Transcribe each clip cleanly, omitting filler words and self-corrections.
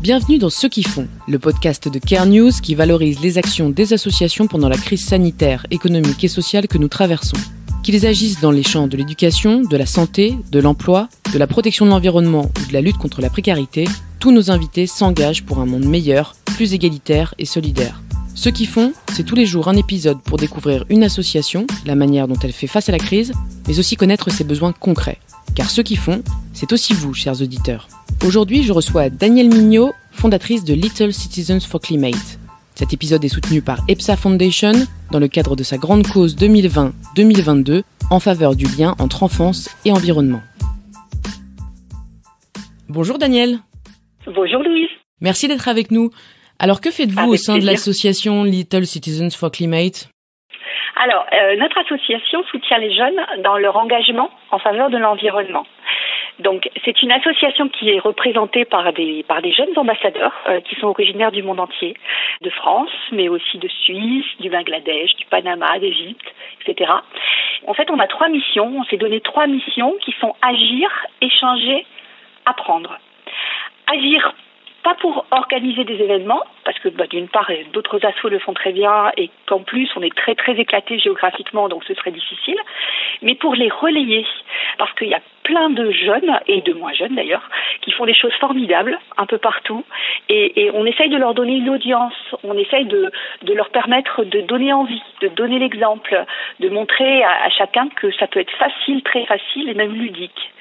Bienvenue dans Ceux qui font, le podcast de Care News qui valorise les actions des associations pendant la crise sanitaire, économique et sociale que nous traversons. Qu'ils agissent dans les champs de l'éducation, de la santé, de l'emploi, de la protection de l'environnement ou de la lutte contre la précarité, tous nos invités s'engagent pour un monde meilleur, plus égalitaire et solidaire. Ceux qui font, c'est tous les jours un épisode pour découvrir une association, la manière dont elle fait face à la crise, mais aussi connaître ses besoins concrets. Car ceux qui font, c'est aussi vous, chers auditeurs. Aujourd'hui, je reçois Danielle Mignot, fondatrice de Little Citizens for Climate. Cet épisode est soutenu par EPSA Foundation dans le cadre de sa grande cause 2020-2022 en faveur du lien entre enfance et environnement. Bonjour Danielle. Bonjour Louise. Merci d'être avec nous. Alors que faites-vous au sein de l'association Little Citizens for Climate ? Alors, notre association soutient les jeunes dans leur engagement en faveur de l'environnement. Donc, c'est une association qui est représentée par des jeunes ambassadeurs qui sont originaires du monde entier, de France, mais aussi de Suisse, du Bangladesh, du Panama, d'Égypte, etc. En fait, on a 3 missions. On s'est donné 3 missions qui sont agir, échanger, apprendre. Agir, pas pour organiser des événements, parce que d'une part, d'autres assos le font très bien et qu'en plus, on est très très éclaté géographiquement, donc ce serait difficile, mais pour les relayer, parce qu'il y a plein de jeunes, et de moins jeunes d'ailleurs, qui font des choses formidables un peu partout, et on essaye de leur donner une audience, on essaye de leur permettre de donner envie, de donner l'exemple, de montrer à chacun que ça peut être facile, très facile et même ludique.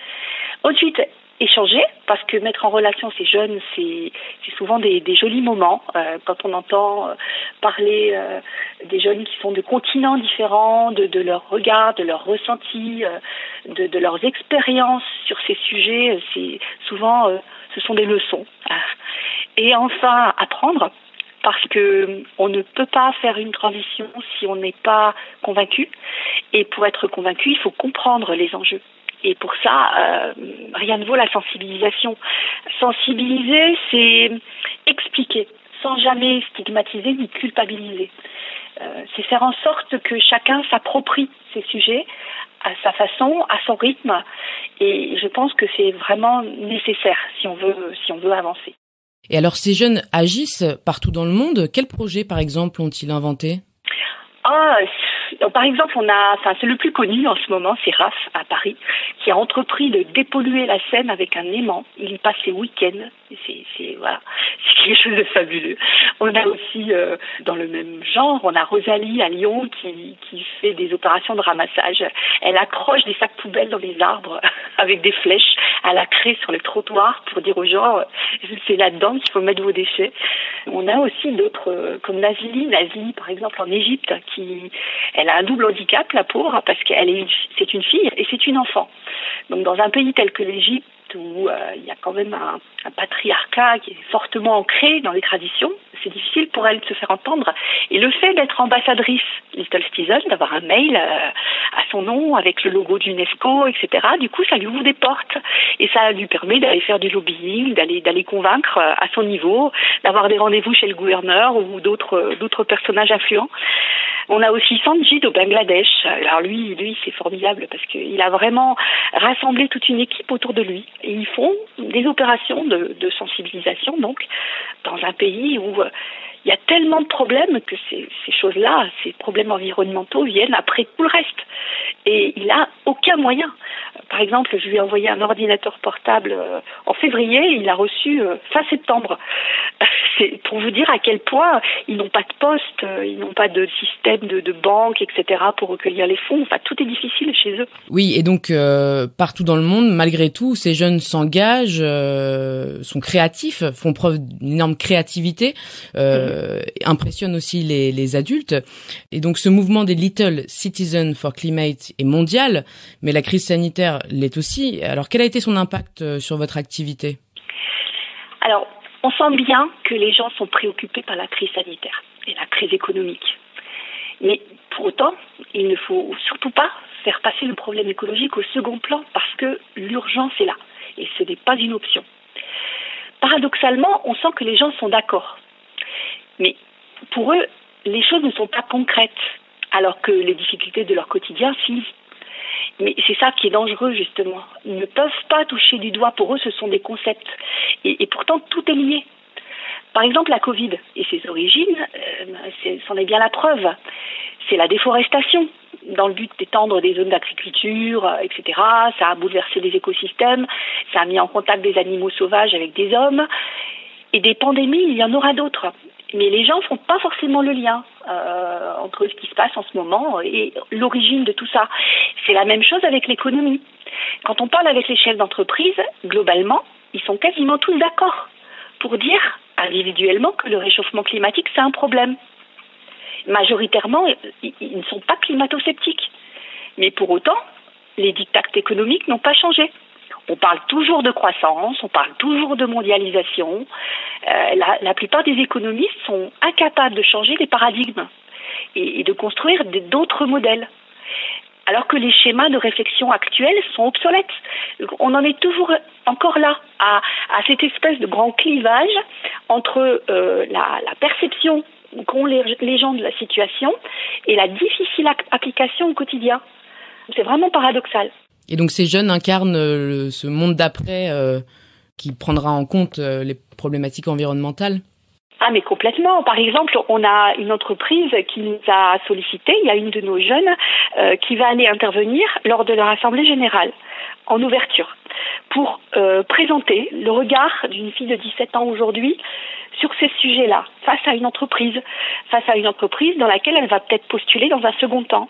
Ensuite, échanger, parce que mettre en relation ces jeunes, c'est souvent des jolis moments. Quand on entend parler des jeunes qui sont de continents différents, de leurs regards, de leurs ressentis, de leurs expériences sur ces sujets, c'est souvent, ce sont des leçons. Et enfin, apprendre, parce que on ne peut pas faire une transition si on n'est pas convaincu. Et pour être convaincu, il faut comprendre les enjeux. Et pour ça, rien ne vaut la sensibilisation. Sensibiliser, c'est expliquer, sans jamais stigmatiser ni culpabiliser. C'est faire en sorte que chacun s'approprie ces sujets à sa façon, à son rythme. Et je pense que c'est vraiment nécessaire si on veut avancer. Et alors, ces jeunes agissent partout dans le monde. Quels projets, par exemple, ont-ils inventé ? Par exemple, c'est le plus connu en ce moment, c'est RAF à Paris, qui a entrepris de dépolluer la Seine avec un aimant. Il y passe ses week-ends. C'est quelque chose de fabuleux. On a aussi, dans le même genre, on a Rosalie à Lyon qui fait des opérations de ramassage. Elle accroche des sacs poubelles dans les arbres avec des flèches à la craie sur les trottoirs pour dire aux gens, c'est là-dedans qu'il faut mettre vos déchets. On a aussi d'autres, comme Nazli par exemple en Égypte, elle a un double handicap, la pauvre, parce c'est une fille et c'est une enfant. Donc dans un pays tel que l'Égypte, où il y a quand même un patriarcat qui est fortement ancré dans les traditions, c'est difficile pour elle de se faire entendre. Et le fait d'être ambassadrice Little Citizen, d'avoir un mail à son nom avec le logo d'UNESCO, etc., du coup, ça lui ouvre des portes. Et ça lui permet d'aller faire du lobbying, d'aller convaincre à son niveau, d'avoir des rendez-vous chez le gouverneur ou d'autres personnages influents. On a aussi Sanjid au Bangladesh. Alors lui, c'est formidable parce qu'il a vraiment rassemblé toute une équipe autour de lui. Et ils font des opérations de sensibilisation, donc, dans un pays où il y a tellement de problèmes que ces choses-là, ces problèmes environnementaux viennent après tout le reste. Et il n'a aucun moyen. Par exemple, je lui ai envoyé un ordinateur portable en février, il l'a reçu fin septembre. C'est pour vous dire à quel point ils n'ont pas de poste, ils n'ont pas de système de banque, etc. pour recueillir les fonds. Enfin, tout est difficile chez eux. Oui, et donc partout dans le monde, malgré tout, ces jeunes s'engagent, sont créatifs, font preuve d'une énorme créativité, impressionnent aussi les adultes. Et donc ce mouvement des Little Citizens for Climate est mondial, mais la crise sanitaire l'est aussi. Alors quel a été son impact sur votre activité ? Alors, on sent bien que les gens sont préoccupés par la crise sanitaire et la crise économique. Mais pour autant, il ne faut surtout pas faire passer le problème écologique au second plan parce que l'urgence est là et ce n'est pas une option. Paradoxalement, on sent que les gens sont d'accord. Mais pour eux, les choses ne sont pas concrètes alors que les difficultés de leur quotidien, si. Mais c'est ça qui est dangereux, justement. Ils ne peuvent pas toucher du doigt. Pour eux, ce sont des concepts. Et pourtant, tout est lié. Par exemple, la Covid et ses origines, c'en est bien la preuve. C'est la déforestation, dans le but d'étendre des zones d'agriculture, etc. Ça a bouleversé les écosystèmes, ça a mis en contact des animaux sauvages avec des hommes. Et des pandémies, il y en aura d'autres. Mais les gens ne font pas forcément le lien entre ce qui se passe en ce moment et l'origine de tout ça. C'est la même chose avec l'économie. Quand on parle avec les chefs d'entreprise, globalement, ils sont quasiment tous d'accord pour dire individuellement que le réchauffement climatique, c'est un problème. Majoritairement, ils ne sont pas climato-sceptiques. Mais pour autant, les diktats économiques n'ont pas changé. On parle toujours de croissance, on parle toujours de mondialisation. La plupart des économistes sont incapables de changer les paradigmes et de construire d'autres modèles. Alors que les schémas de réflexion actuels sont obsolètes. On en est toujours encore là, à cette espèce de grand clivage entre la perception qu'ont les gens de la situation et la difficile application au quotidien. C'est vraiment paradoxal. Et donc ces jeunes incarnent ce monde d'après qui prendra en compte les problématiques environnementales? Ah mais complètement. Par exemple, on a une entreprise qui nous a sollicité, il y a une de nos jeunes qui va aller intervenir lors de leur assemblée générale en ouverture pour présenter le regard d'une fille de 17 ans aujourd'hui sur ces sujets-là, face à une entreprise dans laquelle elle va peut-être postuler dans un second temps.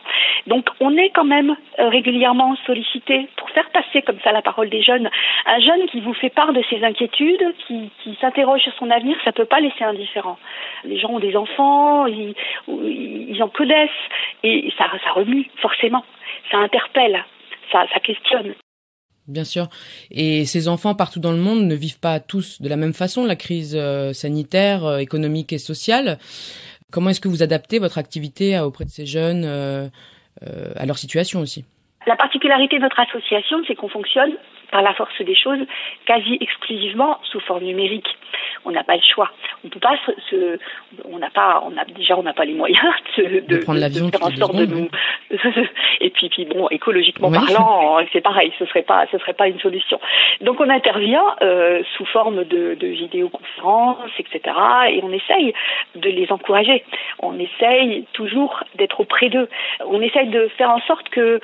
Donc on est quand même régulièrement sollicité pour faire passer comme ça la parole des jeunes. Un jeune qui vous fait part de ses inquiétudes, qui s'interroge sur son avenir, ça peut pas laisser indifférent. Les gens ont des enfants, ils en connaissent, et ça remue forcément, ça interpelle, ça questionne. Bien sûr. Et ces enfants partout dans le monde ne vivent pas tous de la même façon la crise sanitaire, économique et sociale. Comment est-ce que vous adaptez votre activité auprès de ces jeunes à leur situation aussi? La particularité de notre association, c'est qu'on fonctionne par la force des choses quasi exclusivement sous forme numérique. On n'a pas le choix. On peut pas on n'a pas les moyens de prendre l'avion de faire en sorte de nous. Et puis bon, écologiquement parlant, c'est pareil. Ce serait pas une solution. Donc on intervient sous forme de vidéoconférences, etc. Et on essaye de les encourager. On essaye toujours d'être auprès d'eux. On essaye de faire en sorte que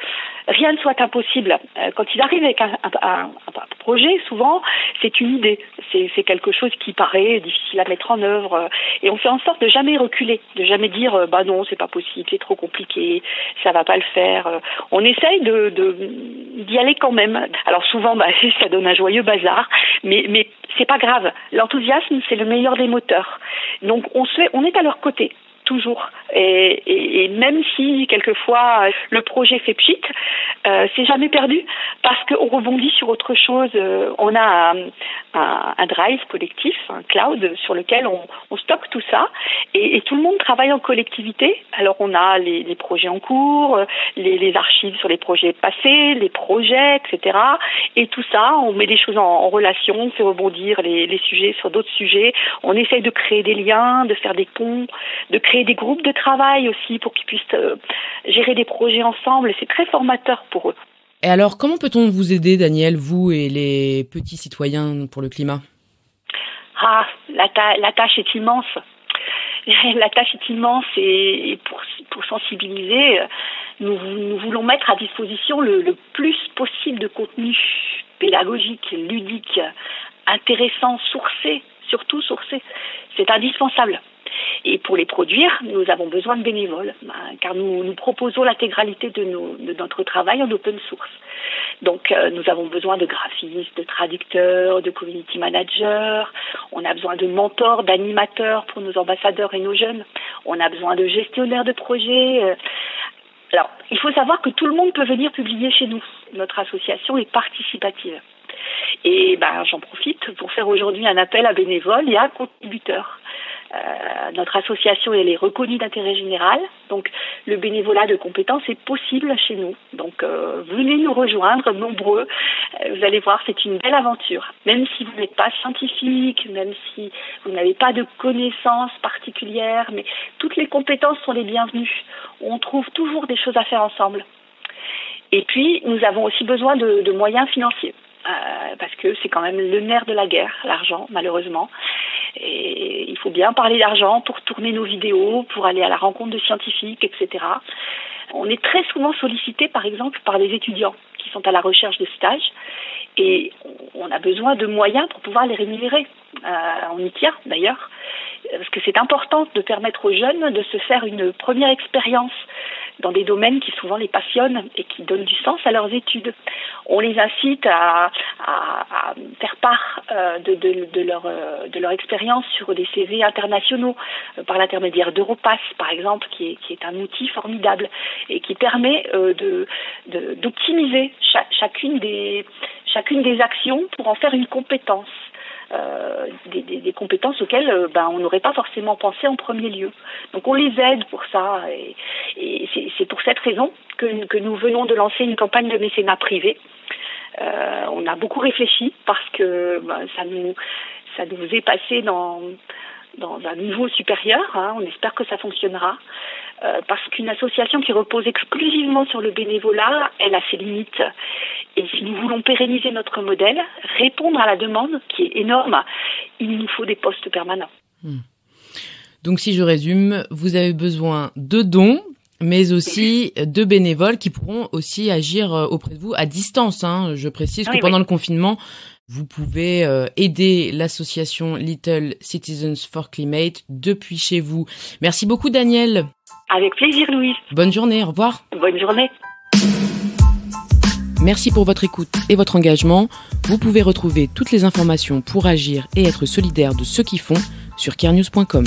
rien ne soit impossible. Quand ils arrivent avec un projet, souvent, c'est une idée. C'est quelque chose qui paraît difficile à mettre en œuvre. Et on fait en sorte de jamais reculer, de jamais dire bah non, c'est pas possible, c'est trop compliqué, ça va pas le faire. On essaye d'y aller quand même. Alors souvent, ça donne un joyeux bazar, mais c'est pas grave. L'enthousiasme, c'est le meilleur des moteurs. Donc on est à leur côté. Toujours. Et même si, quelquefois, le projet fait pchit, c'est jamais perdu parce qu'on rebondit sur autre chose. On a un drive collectif, un cloud sur lequel on stocke tout ça et tout le monde travaille en collectivité. Alors, on a les projets en cours, les archives sur les projets passés, les projets, etc. Et tout ça, on met des choses en relation, on fait rebondir les sujets sur d'autres sujets. On essaye de créer des liens, de faire des ponts, de créer des groupes de travail aussi pour qu'ils puissent gérer des projets ensemble. C'est très formateur pour eux. Et alors, comment peut-on vous aider, Daniel, vous et les petits citoyens pour le climat? La tâche est immense. La tâche est immense et pour sensibiliser, nous voulons mettre à disposition le plus possible de contenu pédagogique, ludique, intéressant, sourcé, surtout sourcé. C'est indispensable. Et pour les produire, nous avons besoin de bénévoles, car nous proposons l'intégralité de notre travail en open source. Donc, nous avons besoin de graphistes, de traducteurs, de community managers. On a besoin de mentors, d'animateurs pour nos ambassadeurs et nos jeunes. On a besoin de gestionnaires de projets. Alors, il faut savoir que tout le monde peut venir publier chez nous. Notre association est participative. Et j'en profite pour faire aujourd'hui un appel à bénévoles et à contributeurs. Notre association, elle est reconnue d'intérêt général, donc le bénévolat de compétences est possible chez nous. Donc venez nous rejoindre, nombreux. Vous allez voir, c'est une belle aventure. Même si vous n'êtes pas scientifique, même si vous n'avez pas de connaissances particulières, mais toutes les compétences sont les bienvenues. On trouve toujours des choses à faire ensemble. Et puis, nous avons aussi besoin de moyens financiers. Parce que c'est quand même le nerf de la guerre, l'argent, malheureusement. Et il faut bien parler d'argent pour tourner nos vidéos, pour aller à la rencontre de scientifiques, etc. On est très souvent sollicité, par exemple, par des étudiants qui sont à la recherche de stages. Et on a besoin de moyens pour pouvoir les rémunérer. On y tient, d'ailleurs, parce que c'est important de permettre aux jeunes de se faire une première expérience dans des domaines qui souvent les passionnent et qui donnent du sens à leurs études. On les incite à faire part de leur expérience sur des CV internationaux par l'intermédiaire d'Europass, par exemple, qui est un outil formidable et qui permet d'optimiser chacune des actions pour en faire une compétence. Des compétences auxquelles on n'aurait pas forcément pensé en premier lieu. Donc on les aide pour ça et c'est pour cette raison que nous venons de lancer une campagne de mécénat privé. On a beaucoup réfléchi parce que ça nous est passé dans un niveau supérieur. On espère que ça fonctionnera. Parce qu'une association qui repose exclusivement sur le bénévolat, elle a ses limites. Et si nous voulons pérenniser notre modèle, répondre à la demande qui est énorme, il nous faut des postes permanents. Donc si je résume, vous avez besoin de dons, mais aussi de bénévoles qui pourront aussi agir auprès de vous à distance. Je précise que pendant le confinement, vous pouvez aider l'association Little Citizens for Climate depuis chez vous. Merci beaucoup Danielle. Avec plaisir Louise. Bonne journée, au revoir. Bonne journée. Merci pour votre écoute et votre engagement. Vous pouvez retrouver toutes les informations pour agir et être solidaire de ceux qui font sur carenews.com.